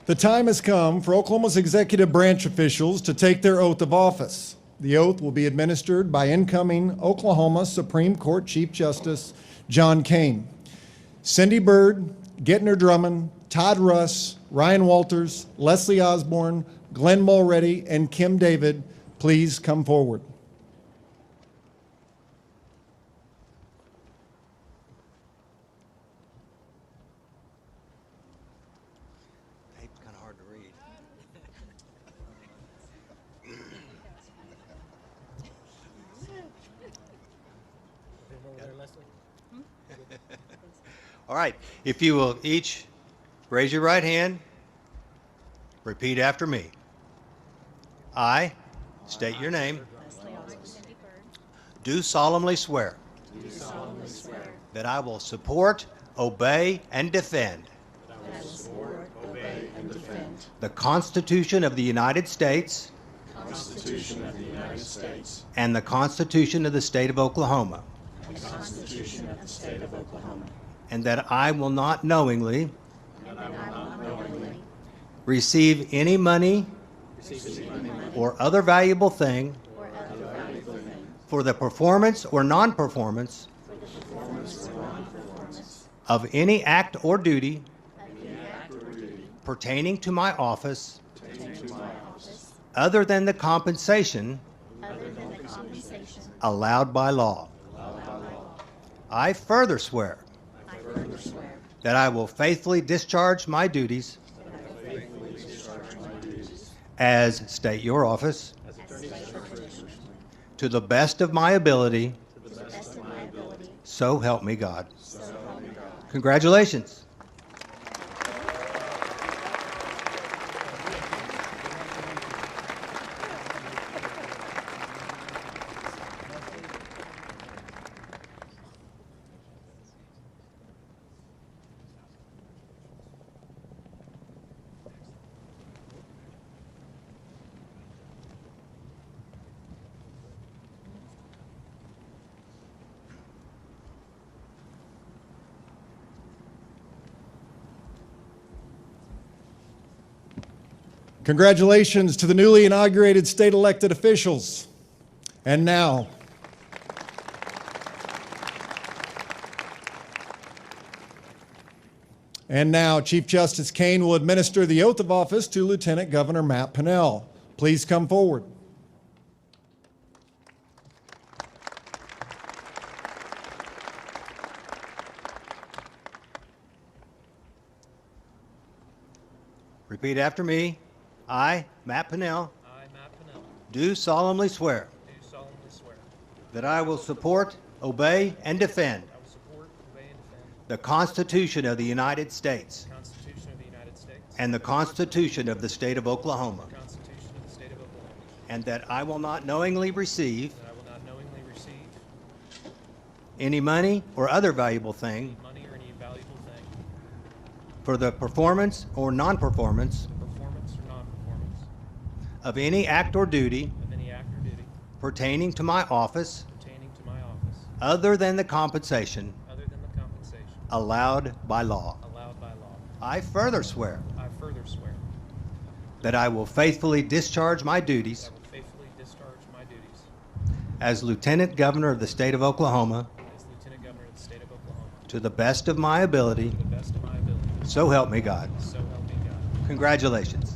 The time has come for Oklahoma's executive branch officials to take their oath of office. The oath will be administered by incoming Oklahoma Supreme Court Chief Justice John Kane. Cindy Byrd, Gettner Drummond, Todd Russ, Ryan Walters, Leslie Osborne, Glenn Mulready, and Kim David, please come forward. Tape's kind of hard to read. All right, if you will each raise your right hand, repeat after me. I state your name. Do solemnly swear that I will support, obey, and defend the Constitution of the United States and the Constitution of the State of Oklahoma, and that I will not knowingly receive any money or other valuable thing for the performance or non-performance of any act or duty pertaining to my office other than the compensation allowed by law. I further swear that I will faithfully discharge my duties as state your office to the best of my ability, so help me God. Congratulations. Congratulations to the newly inaugurated state elected officials. And now, Chief Justice Kane will administer the oath of office to Lieutenant Governor Matt Pinnell. Please come forward. Repeat after me. I, Matt Pinnell, do solemnly swear that I will support, obey, and defend the Constitution of the United States and the Constitution of the State of Oklahoma, and that I will not knowingly receive any money or other valuable thing for the performance or non-performance of any act or duty pertaining to my office other than the compensation allowed by law. I further swear that I will faithfully discharge my duties as Lieutenant Governor of the State of Oklahoma to the best of my ability, so help me God. Congratulations.